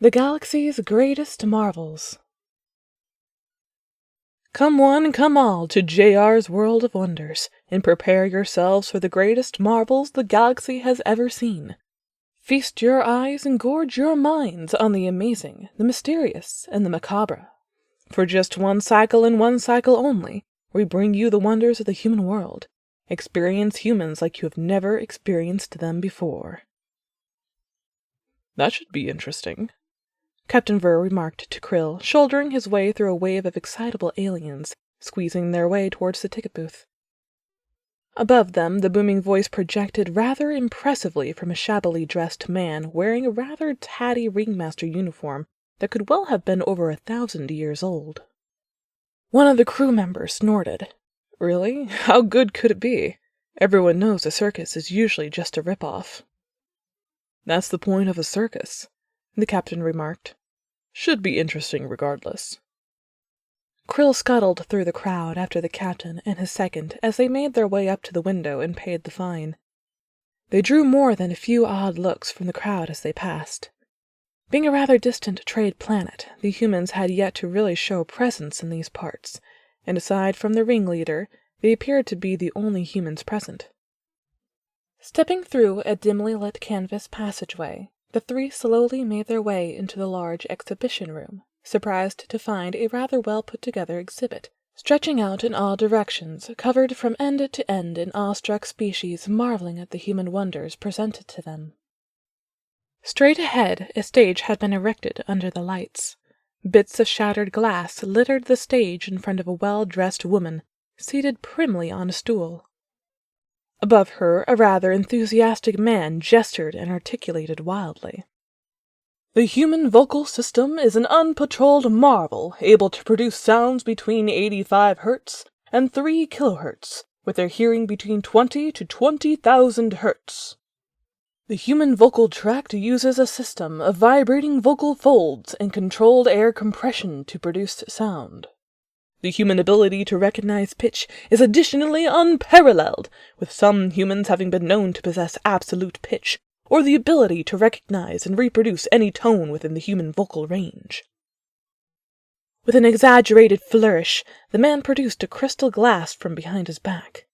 The galaxy's greatest marvels. Come one, come all, to JR's World of Wonders, and prepare yourselves for the greatest marvels the galaxy has ever seen. Feast your eyes and gorge your minds on the amazing, the mysterious, and the macabre. For just one cycle and one cycle only, we bring you the wonders of the human world. Experience humans like you have never experienced them before. That should be interesting, Captain Ver remarked to Krill, shouldering his way through a wave of excitable aliens, squeezing their way towards the ticket booth. Above them, the booming voice projected rather impressively from a shabbily dressed man wearing a rather tatty ringmaster uniform that could well have been over 1,000 years old. One of the crew members snorted. Really? How good could it be? Everyone knows a circus is usually just a rip-off. That's the point of a circus, the captain remarked. Should be interesting regardless. Krill scuttled through the crowd after the captain and his second as they made their way up to the window and paid the fine. They drew more than a few odd looks from the crowd as they passed. Being a rather distant trade planet, the humans had yet to really show presence in these parts, and aside from the ringleader, they appeared to be the only humans present. Stepping through a dimly lit canvas passageway, the three slowly made their way into the large exhibition room, surprised to find a rather well-put-together exhibit, stretching out in all directions, covered from end to end in awestruck species marveling at the human wonders presented to them. Straight ahead, a stage had been erected under the lights. Bits of shattered glass littered the stage in front of a well-dressed woman, seated primly on a stool. Above her, a rather enthusiastic man gestured and articulated wildly. The human vocal system is an unpatrolled marvel, able to produce sounds between 85 Hz and 3 kHz, with their hearing between 20 to 20,000 Hz. The human vocal tract uses a system of vibrating vocal folds and controlled air compression to produce sound. The human ability to recognize pitch is additionally unparalleled, with some humans having been known to possess absolute pitch, or the ability to recognize and reproduce any tone within the human vocal range. With an exaggerated flourish, the man produced a crystal glass from behind his back.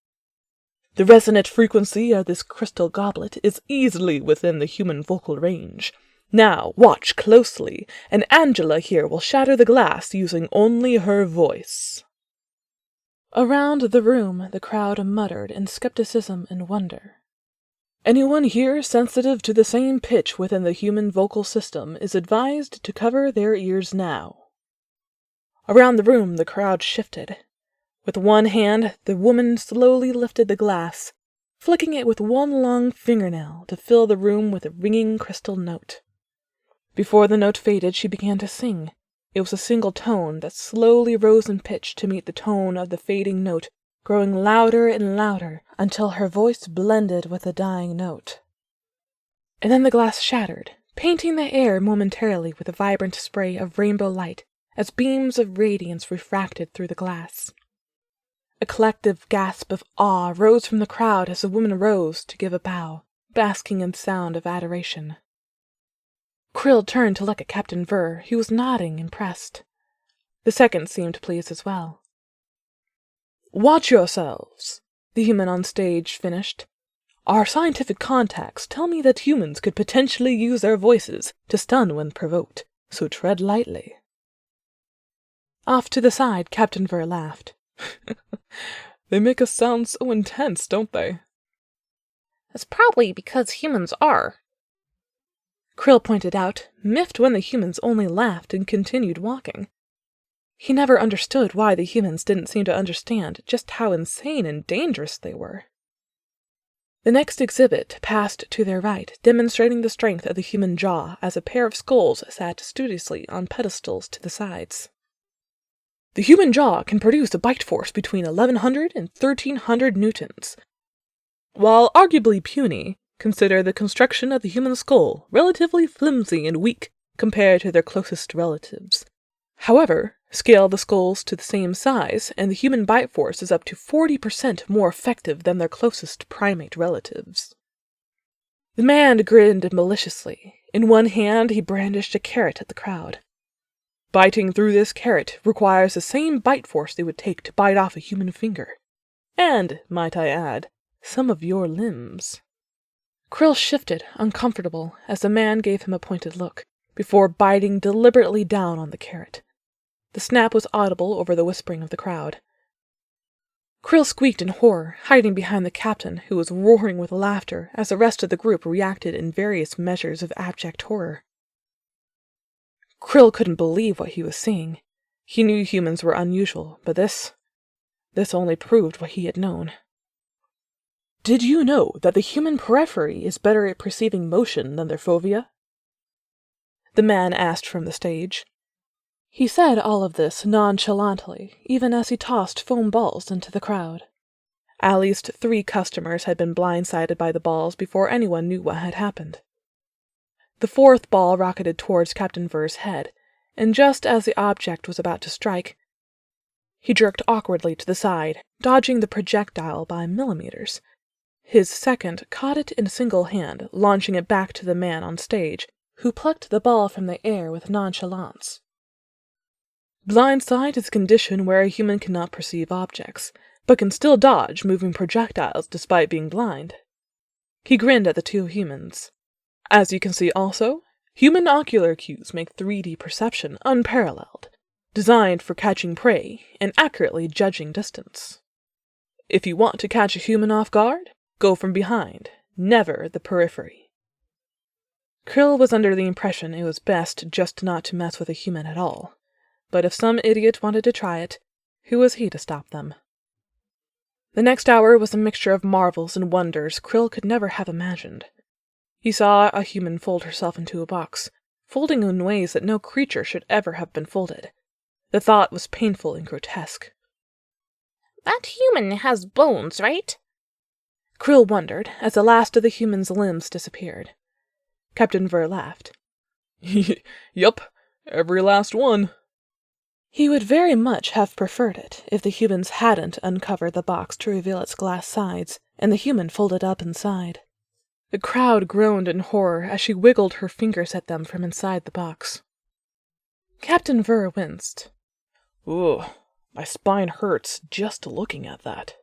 The resonant frequency of this crystal goblet is easily within the human vocal range. Now, watch closely, and Angela here will shatter the glass using only her voice. Around the room, the crowd muttered in skepticism and wonder. Anyone here sensitive to the same pitch within the human vocal system is advised to cover their ears now. Around the room, the crowd shifted. With one hand, the woman slowly lifted the glass, flicking it with one long fingernail to fill the room with a ringing crystal note. Before the note faded, she began to sing. It was a single tone that slowly rose in pitch to meet the tone of the fading note, growing louder and louder until her voice blended with the dying note. And then the glass shattered, painting the air momentarily with a vibrant spray of rainbow light as beams of radiance refracted through the glass. A collective gasp of awe rose from the crowd as the woman rose to give a bow, basking in sound of adoration. Krill turned to look at Captain Ver, who was nodding, impressed. The second seemed pleased as well. "Watch yourselves," the human on stage finished. "Our scientific contacts tell me that humans could potentially use their voices to stun when provoked, so tread lightly." Off to the side, Captain Ver laughed. "They make us sound so intense, don't they?" "That's probably because humans are," Krill pointed out, miffed when the humans only laughed and continued walking. He never understood why the humans didn't seem to understand just how insane and dangerous they were. The next exhibit passed to their right, demonstrating the strength of the human jaw as a pair of skulls sat studiously on pedestals to the sides. The human jaw can produce a bite force between 1,100 and 1,300 newtons. While arguably puny, consider the construction of the human skull relatively flimsy and weak compared to their closest relatives. However, scale the skulls to the same size, and the human bite force is up to 40% more effective than their closest primate relatives. The man grinned maliciously, In one hand, he brandished a carrot at the crowd. "Biting through this carrot requires the same bite force it would take to bite off a human finger. And, might I add, some of your limbs." Krill shifted, uncomfortable, as the man gave him a pointed look, before biting deliberately down on the carrot. The snap was audible over the whispering of the crowd. Krill squeaked in horror, hiding behind the captain, who was roaring with laughter as the rest of the group reacted in various measures of abject horror. Krill couldn't believe what he was seeing. He knew humans were unusual, but this only proved what he had known. "Did you know that the human periphery is better at perceiving motion than their fovea?" the man asked from the stage. He said all of this nonchalantly, even as he tossed foam balls into the crowd. At least 3 customers had been blindsided by the balls before anyone knew what had happened. The 4th ball rocketed towards Captain Ver's head, and just as the object was about to strike, he jerked awkwardly to the side, dodging the projectile by millimeters. His second caught it in a single hand, launching it back to the man on stage, who plucked the ball from the air with nonchalance. Blindsight is a condition where a human cannot perceive objects, but can still dodge moving projectiles despite being blind. He grinned at the 2 humans. As you can see also, human ocular cues make 3D perception unparalleled, designed for catching prey and accurately judging distance. If you want to catch a human off guard, go from behind, never the periphery. Krill was under the impression it was best just not to mess with a human at all, but if some idiot wanted to try it, who was he to stop them? The next hour was a mixture of marvels and wonders Krill could never have imagined. He saw a human fold herself into a box, folding in ways that no creature should ever have been folded. The thought was painful and grotesque. That human has bones, right? Krill wondered, as the last of the human's limbs disappeared. Captain Ver laughed. "Yup, every last one." He would very much have preferred it if the humans hadn't uncovered the box to reveal its glass sides, and the human folded up inside. The crowd groaned in horror as she wiggled her fingers at them from inside the box. Captain Ver winced. "Ugh, my spine hurts just looking at that."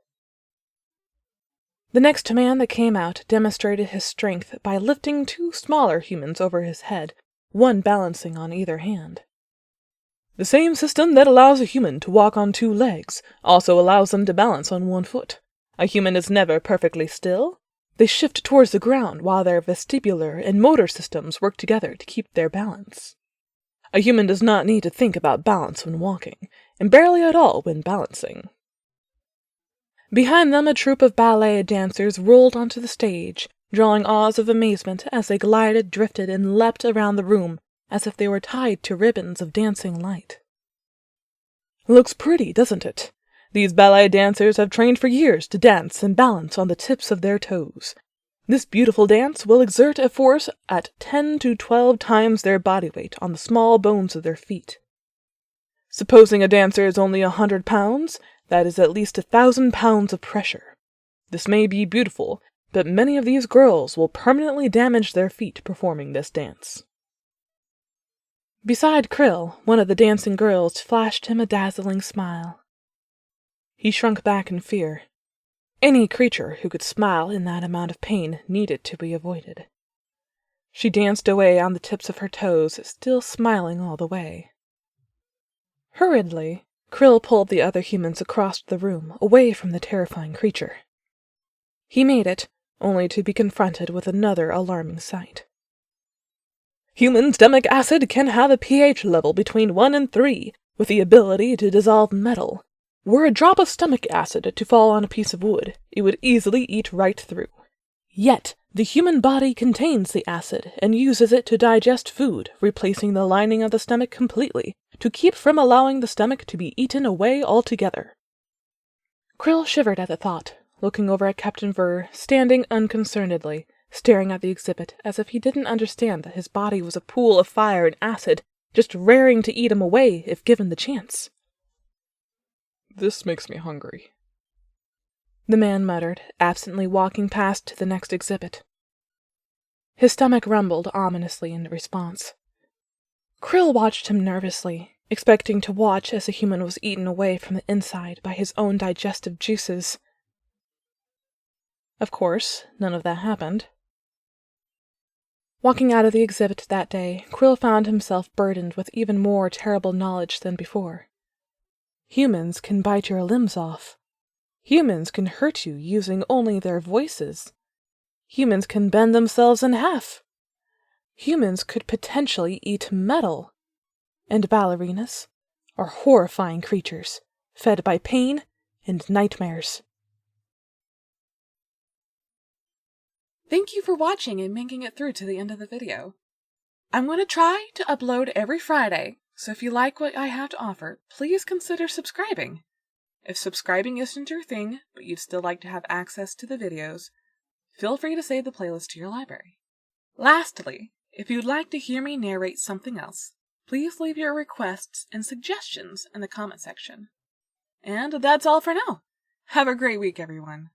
The next man that came out demonstrated his strength by lifting 2 smaller humans over his head, one balancing on either hand. "The same system that allows a human to walk on 2 legs also allows them to balance on 1 foot. A human is never perfectly still. They shift towards the ground while their vestibular and motor systems work together to keep their balance. A human does not need to think about balance when walking, and barely at all when balancing." Behind them, a troupe of ballet dancers rolled onto the stage, drawing awes of amazement as they glided, drifted, and leapt around the room as if they were tied to ribbons of dancing light. "Looks pretty, doesn't it? These ballet dancers have trained for years to dance and balance on the tips of their toes. This beautiful dance will exert a force at 10 to 12 times their body weight on the small bones of their feet. Supposing a dancer is only 100 pounds, that is at least 1,000 pounds of pressure. This may be beautiful, but many of these girls will permanently damage their feet performing this dance." Beside Krill, one of the dancing girls flashed him a dazzling smile. He shrunk back in fear. Any creature who could smile in that amount of pain needed to be avoided. She danced away on the tips of her toes, still smiling all the way. Hurriedly, Krill pulled the other humans across the room, away from the terrifying creature. He made it, only to be confronted with another alarming sight. "Human stomach acid can have a pH level between 1 and 3, with the ability to dissolve metal. Were a drop of stomach acid to fall on a piece of wood, it would easily eat right through. Yet, the human body contains the acid and uses it to digest food, replacing the lining of the stomach completely, to keep from allowing the stomach to be eaten away altogether." Krill shivered at the thought, looking over at Captain Ver, standing unconcernedly, staring at the exhibit as if he didn't understand that his body was a pool of fire and acid, just raring to eat him away if given the chance. "This makes me hungry," the man muttered, absently walking past to the next exhibit. His stomach rumbled ominously in response. Krill watched him nervously, expecting to watch as a human was eaten away from the inside by his own digestive juices. Of course, none of that happened. Walking out of the exhibit that day, Krill found himself burdened with even more terrible knowledge than before. Humans can bite your limbs off. Humans can hurt you using only their voices. Humans can bend themselves in half. Humans could potentially eat metal. And ballerinas are horrifying creatures, fed by pain and nightmares. Thank you for watching and making it through to the end of the video. I'm going to try to upload every Friday, so if you like what I have to offer, please consider subscribing. If subscribing isn't your thing, but you'd still like to have access to the videos, feel free to save the playlist to your library. Lastly, if you'd like to hear me narrate something else, please leave your requests and suggestions in the comment section. And that's all for now. Have a great week, everyone.